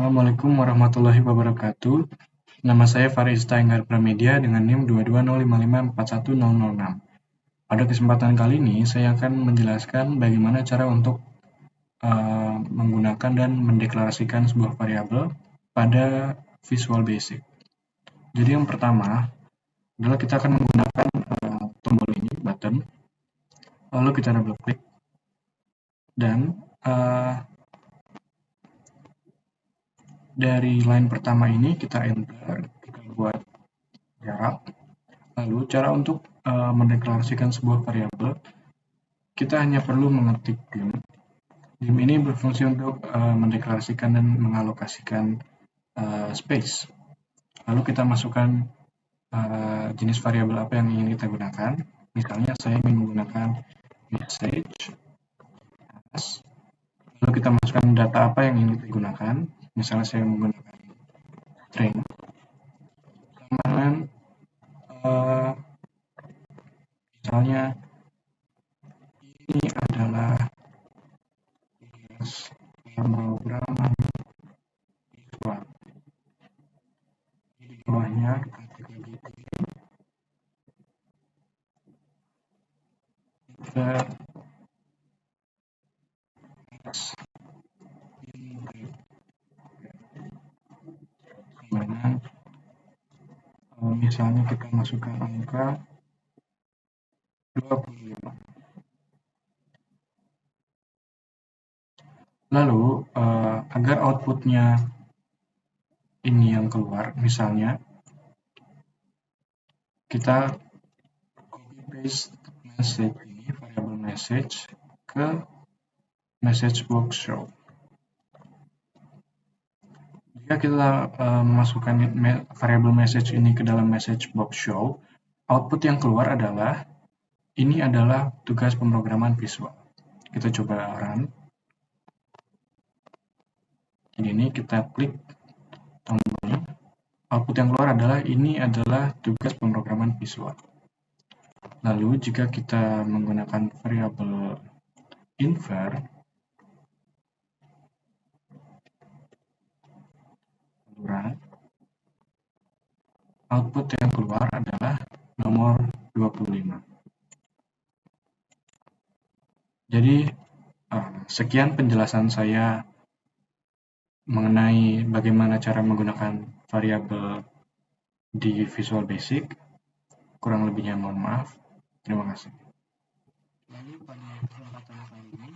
Assalamualaikum warahmatullahi wabarakatuh. Nama saya Farista Enggar Pramedia dengan NIM 22055410006. Pada kesempatan kali ini, saya akan menjelaskan bagaimana cara untuk menggunakan dan mendeklarasikan sebuah variabel pada Visual Basic. Jadi yang pertama adalah kita akan menggunakan tombol ini, button, lalu kita double klik, dan dari line pertama ini kita enter, kita buat jarak. Lalu cara untuk mendeklarasikan sebuah variabel, kita hanya perlu mengetik dim. Dim ini berfungsi untuk mendeklarasikan dan mengalokasikan space. Lalu kita masukkan jenis variabel apa yang ingin kita gunakan. Misalnya saya ingin menggunakan message. Lalu kita masukkan data apa yang ingin kita gunakan. Misalnya saya menggunakan string. Kemudian misalnya ini adalah pemrograman visual. Di bawahnya kita klik insert kemudian misalnya kita masukkan angka 25. Lalu agar outputnya ini yang keluar, misalnya kita copy paste message ini, variable message ke message box show. Jika kita memasukkan variable message ini ke dalam message box show, output yang keluar adalah ini adalah tugas pemrograman visual. Kita coba run. Ini kita klik tombolnya. Output yang keluar adalah ini adalah tugas pemrograman visual. Lalu jika kita menggunakan variabel infer, run, output yang keluar adalah nomor 25. Jadi sekian penjelasan saya mengenai bagaimana cara menggunakan variabel di Visual Basic. Kurang lebihnya mohon maaf. Terima kasih. Lalu pada kesempatan kali ini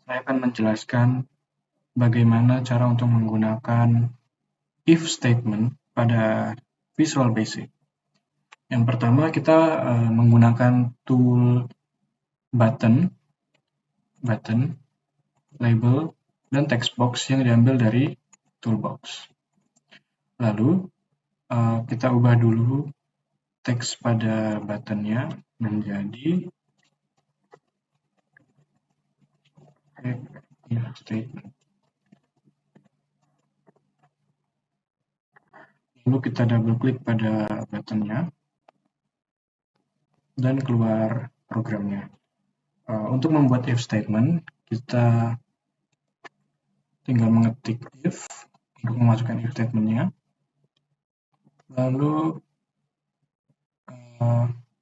saya akan menjelaskan bagaimana cara untuk menggunakan if statement pada Visual Basic. Yang pertama kita menggunakan tool button, label, dan text box yang diambil dari toolbox. Lalu kita ubah dulu teks pada buttonnya menjadi if statement. Lalu kita double klik pada buttonnya dan keluar programnya. Untuk membuat if statement, kita tinggal mengetik if untuk memasukkan if statementnya, lalu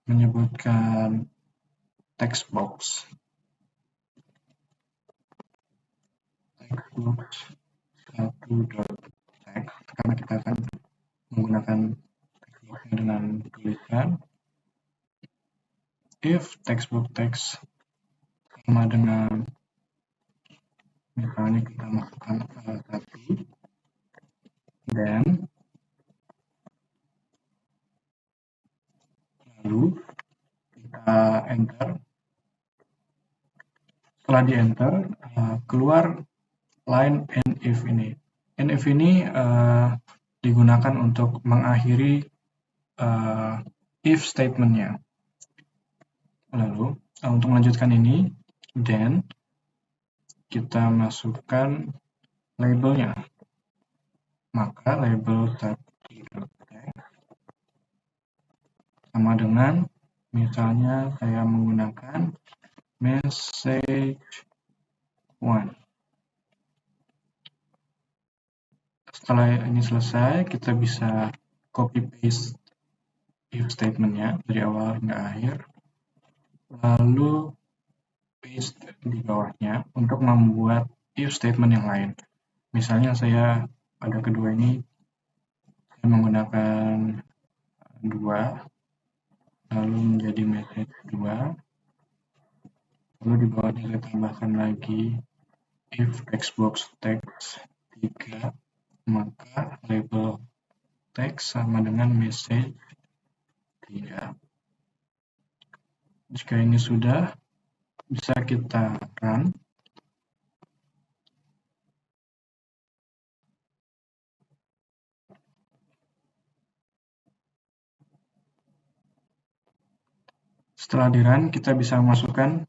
menyebutkan text box 1.text karena kita akan menggunakan text box dengan tulisan if textbook text sama dengan misalnya kita masukkan 1 dan lalu kita enter. Setelah di enter keluar line and if ini. And if ini digunakan untuk mengakhiri if statementnya. Lalu untuk melanjutkan ini, then kita masukkan labelnya. Maka label 1.text sama dengan misalnya saya menggunakan message 1. Setelah ini selesai, kita bisa copy paste if statement-nya dari awal hingga akhir, lalu paste di bawahnya untuk membuat if statement yang lain. Misalnya saya pada kedua ini saya menggunakan 2, lalu menjadi message 2, lalu di bawahnya saya tambahkan lagi if textbox text 3, maka label text sama dengan message 3. Jika ini sudah, bisa kita run. Setelah di run, kita bisa masukkan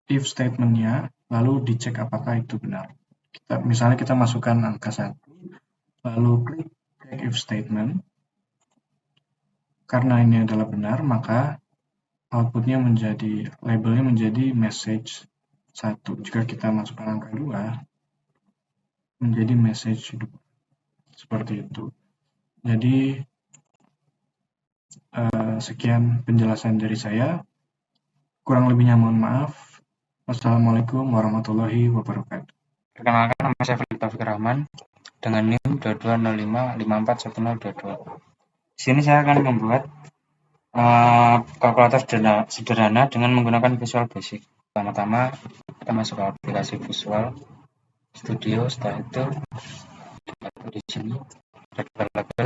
if statement-nya, lalu dicek apakah itu benar. Misalnya kita masukkan angka 1, lalu klik check if statement. Karena ini adalah benar, maka outputnya menjadi, labelnya menjadi message 1. Jika kita masukkan angka 2, menjadi message 2. Seperti itu. Jadi, sekian penjelasan dari saya. Kurang lebihnya mohon maaf. Wassalamualaikum warahmatullahi wabarakatuh. Perkenalkan, nama saya Fadil Taufik Rahman dengan NIM 2205541022. Di sini saya akan membuat kalkulator sederhana dengan menggunakan Visual Basic. Pertama-tama kita masuk ke aplikasi Visual Studio. Setelah itu di sini ada label.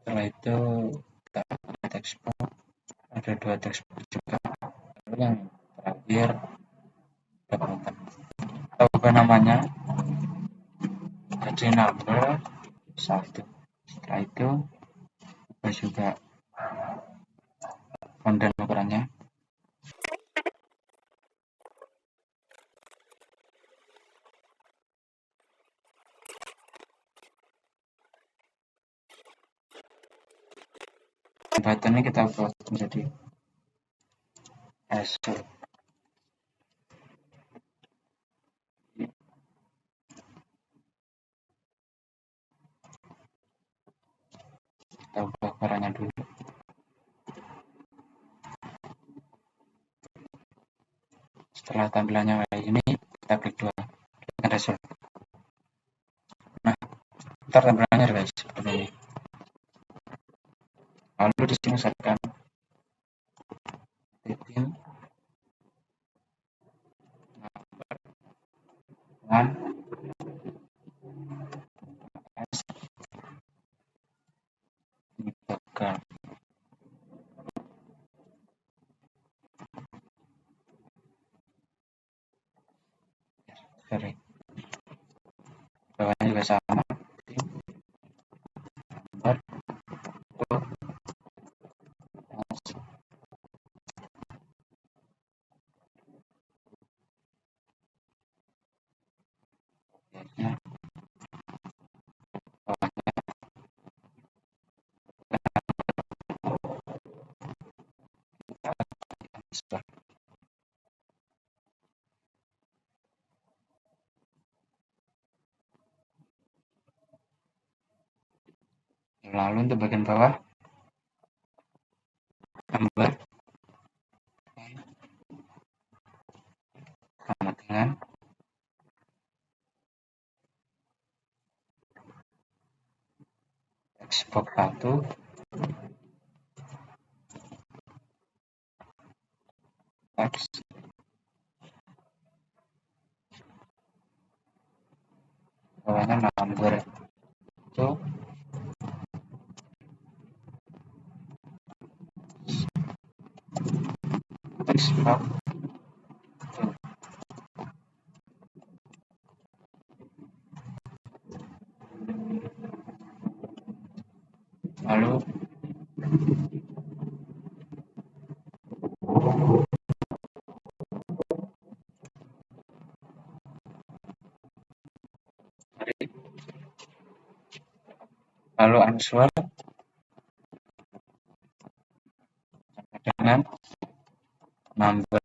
Setelah itu kita ada text box, ada 2 text box juga. Lalu yang terakhir ada button. Kita ubah namanya jadi number 1. Setelah itu ubah juga font dan ukurannya. Buttonnya kita buat menjadi S. Kita ubah warnanya dulu. Setelah tampilannya kayak ini, kita klik 2 dengan result. Nah, ntar tampilannya guys seperti ini. Lalu di sini misalkan titin dengan S dibakar. Sorry. Bawahnya juga sama. Gambar. Ya. Lalu untuk bagian bawah gambar sama dengan text box 1 teks bawahnya number itu text box. Lalu answer dengan number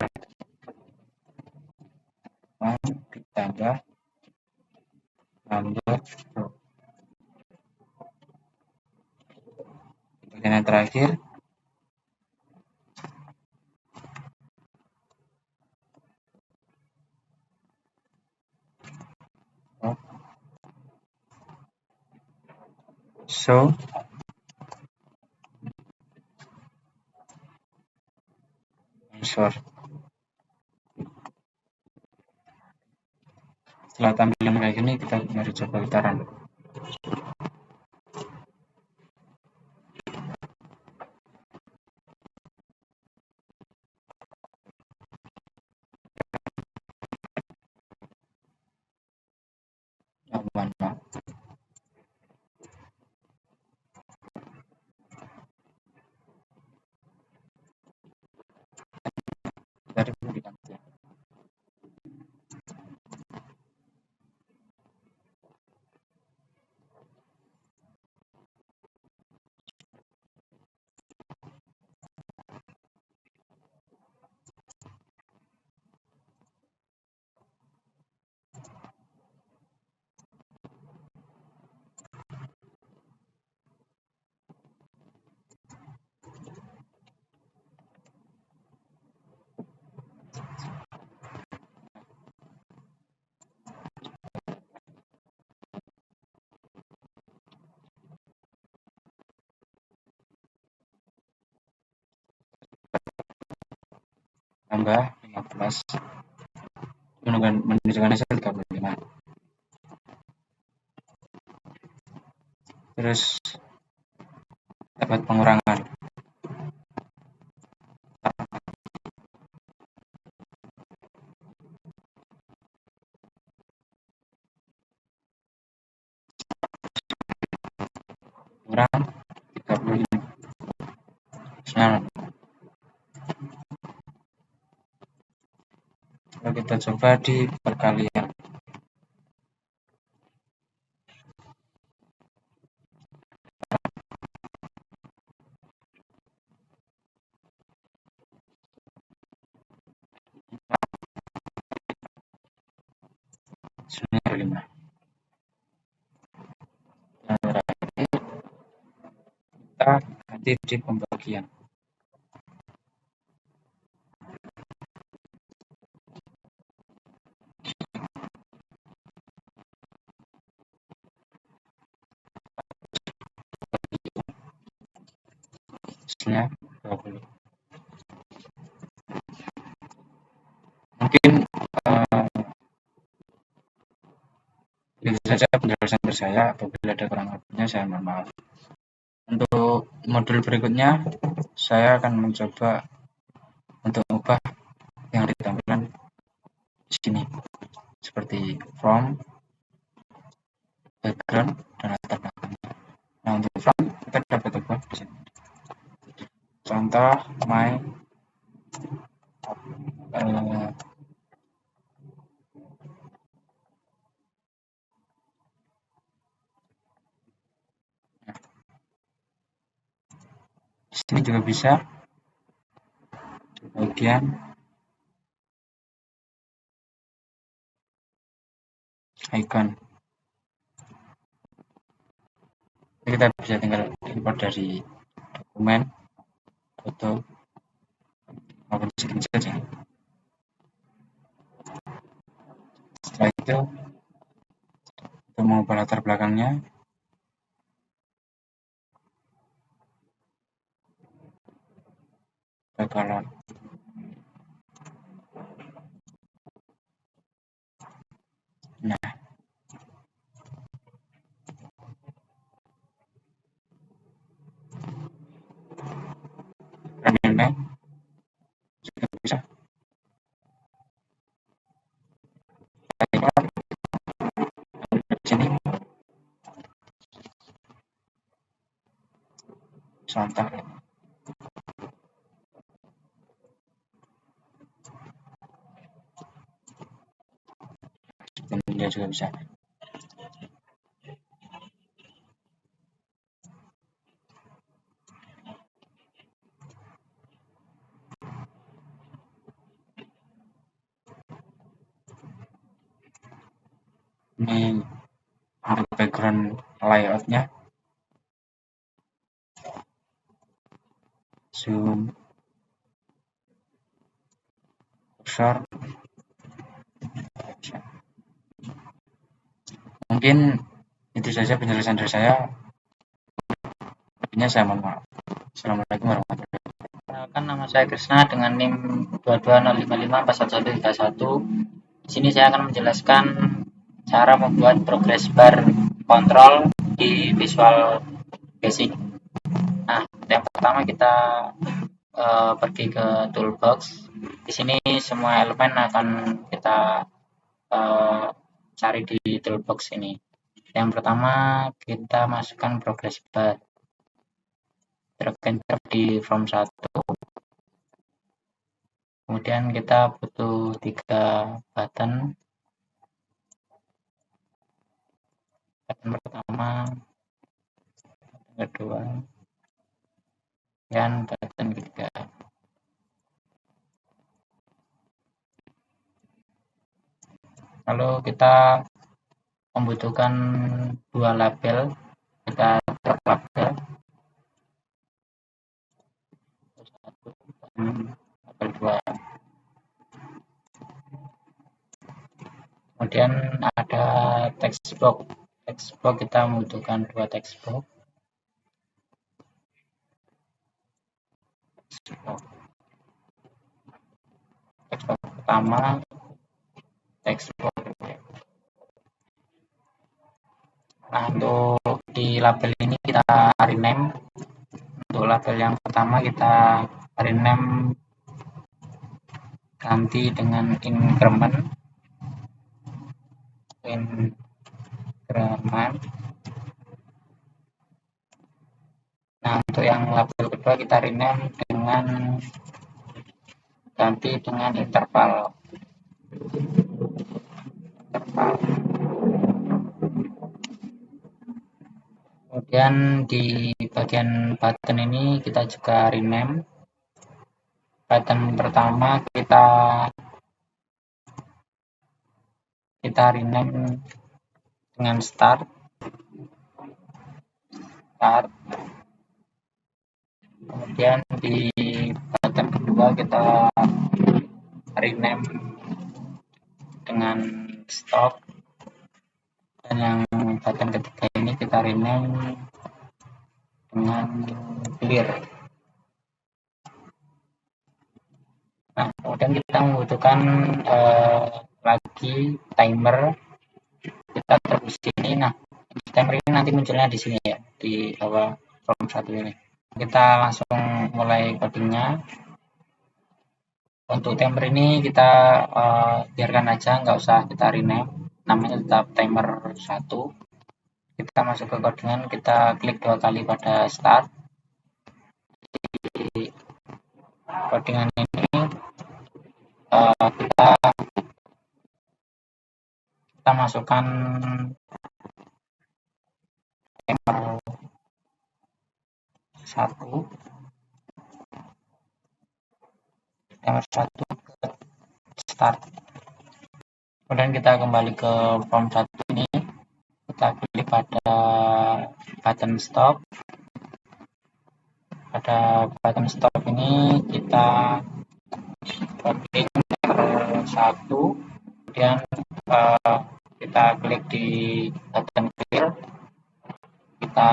1 ditambah number row. Bagian yang terakhir, show sort. Setelah tampilan kayak gini, mari coba kita run. Mana? Dari diganti. Tambah 15, menunjukkan hasil 35. Terus dapat pengurangan. Kurang 35. Nah, kalau kita coba di perkalian. Sini ada 5. Yang terakhir kita ganti di pembagian. Hasilnya 20. Mungkin itu saja penjelasan dari saya. Apabila ada kurang lebihnya, saya mohon maaf. Untuk modul berikutnya, saya akan mencoba untuk mengubah yang ditampilkan di sini, seperti from, background, dan latar belakangnya. Nah, untuk from kita dapat ubah di sini. Contoh my di sini juga bisa di bagian icon. Kita bisa tinggal import dari dokumen, foto, maupun screenshot ya. Setelah itu, untuk mengubah latar belakangnya, color. Nah, remainder juga bisa. Di sini contoh ya. Dia juga bisa. Ini untuk background layoutnya, zoom, cursor. Mungkin itu saja penjelasan dari saya. Lebihnya saya mohon maaf. Assalamualaikum warahmatullahi wabarakatuh. Perkenalkan, nama saya Krisna dengan NIM 220554131. Di sini saya akan menjelaskan cara membuat progress bar kontrol di Visual Basic. Nah, yang pertama kita pergi ke toolbox. Di sini semua elemen akan kita cari di toolbox ini. Yang pertama kita masukkan progress bar, drag and drop di form 1. Kemudian kita butuh 3 button. Button pertama, button kedua, dan button ketiga. Lalu kita membutuhkan 2 label. Kita drag label. Label 2. Kemudian ada text box. Text box kita membutuhkan 2 text box. Text box pertama, text box. Nah, untuk di label ini kita rename. Untuk label yang pertama kita rename ganti dengan increment. Nah, untuk yang label kedua kita rename dengan ganti dengan interval. Kemudian di bagian button ini kita juga rename. Button pertama kita rename dengan start. Kemudian di button kedua kita rename dengan stop. Dan yang button ketiga ini kita rename dengan clear. Nah, kemudian kita membutuhkan lagi timer. Kita terus sini. Nah, timer ini nanti munculnya di sini ya, di bawah form 1 ini. Kita langsung mulai codingnya. Untuk timer ini kita biarkan aja, nggak usah kita rename, namanya tetap timer 1. Kita masuk ke codingan, kita klik 2 kali pada start. Di codingan ini kita masukkan timer 1 ke start. Kemudian kita kembali ke form 1 ini, kita klik pada button stop. Pada button stop ini kita klik timer 1, kemudian kita klik di button clear, kita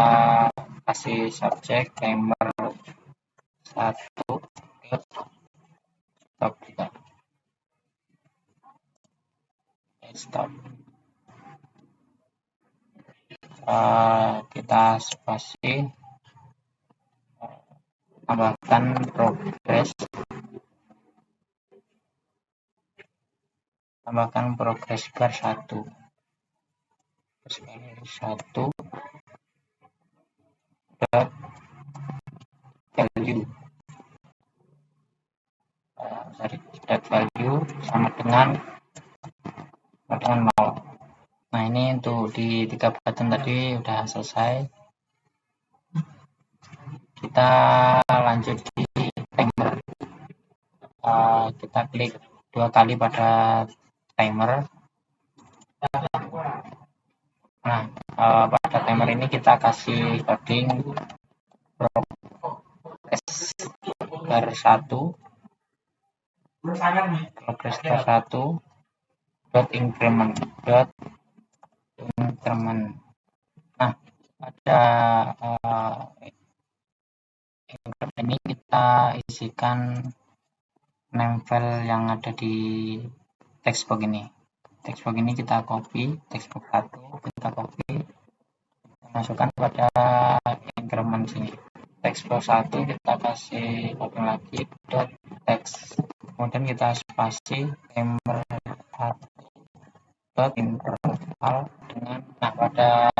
kasih subject timer 1, stop juga, stop. Kita spasi, tambahkan progress bar 1. Value value sama dengan 0. Nah, ini untuk di 3 button tadi udah selesai. Kita lanjut di timer. Kita klik 2 kali pada timer. Nah, Nah, pada timer ini kita kasih coding progress bar 1 dot increment. Nah, pada increment ini kita isikan name file yang ada di textbox ini. Textbox ini kita copy, textbox 1 kita copy, kita masukkan pada increment sini. Textbox 1 kita kasih copy lagi dot text, kemudian kita spasi timer 1 dot interval dengan, nah pada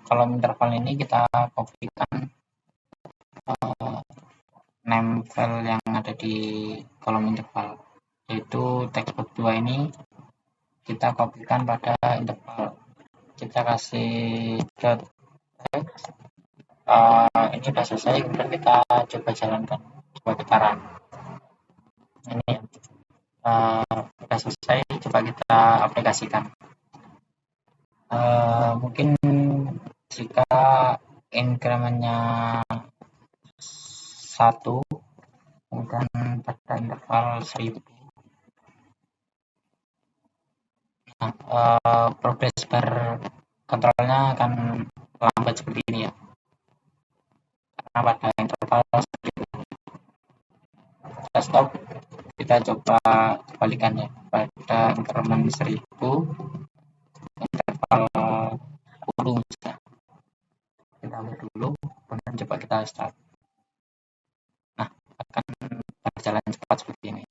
kolom interval ini kita kopikan name file yang ada di kolom interval, yaitu textbox 2 ini kita kopikan pada interval, kita kasih dot text. Ini sudah selesai, kemudian kita coba jalankan, coba kita run. Ini sudah selesai, coba kita aplikasikan. Mungkin jika incrementnya 1, kemudian pada interval 1000, nah, progress bar kontrolnya akan lambat seperti ini ya, karena pada interval 1000. Kita stop, kita coba kebalikannya pada increment 1000 interval 10 misalnya. Kita ambil dulu, kemudian coba kita start. Nah, akan berjalan cepat seperti ini.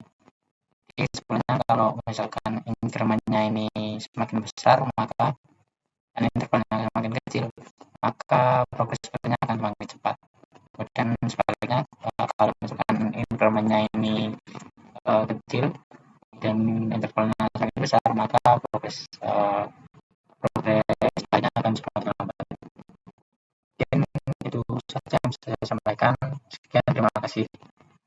Jadi sebenarnya kalau misalkan incrementnya ini semakin besar, maka dan intervalnya semakin kecil, maka progres barnya akan semakin cepat. Dan sebaliknya, kalau misalkan incrementnya ini kecil dan intervalnya semakin besar, maka progres barnya akan semakin lambat. Mungkin itu saja yang saya sampaikan.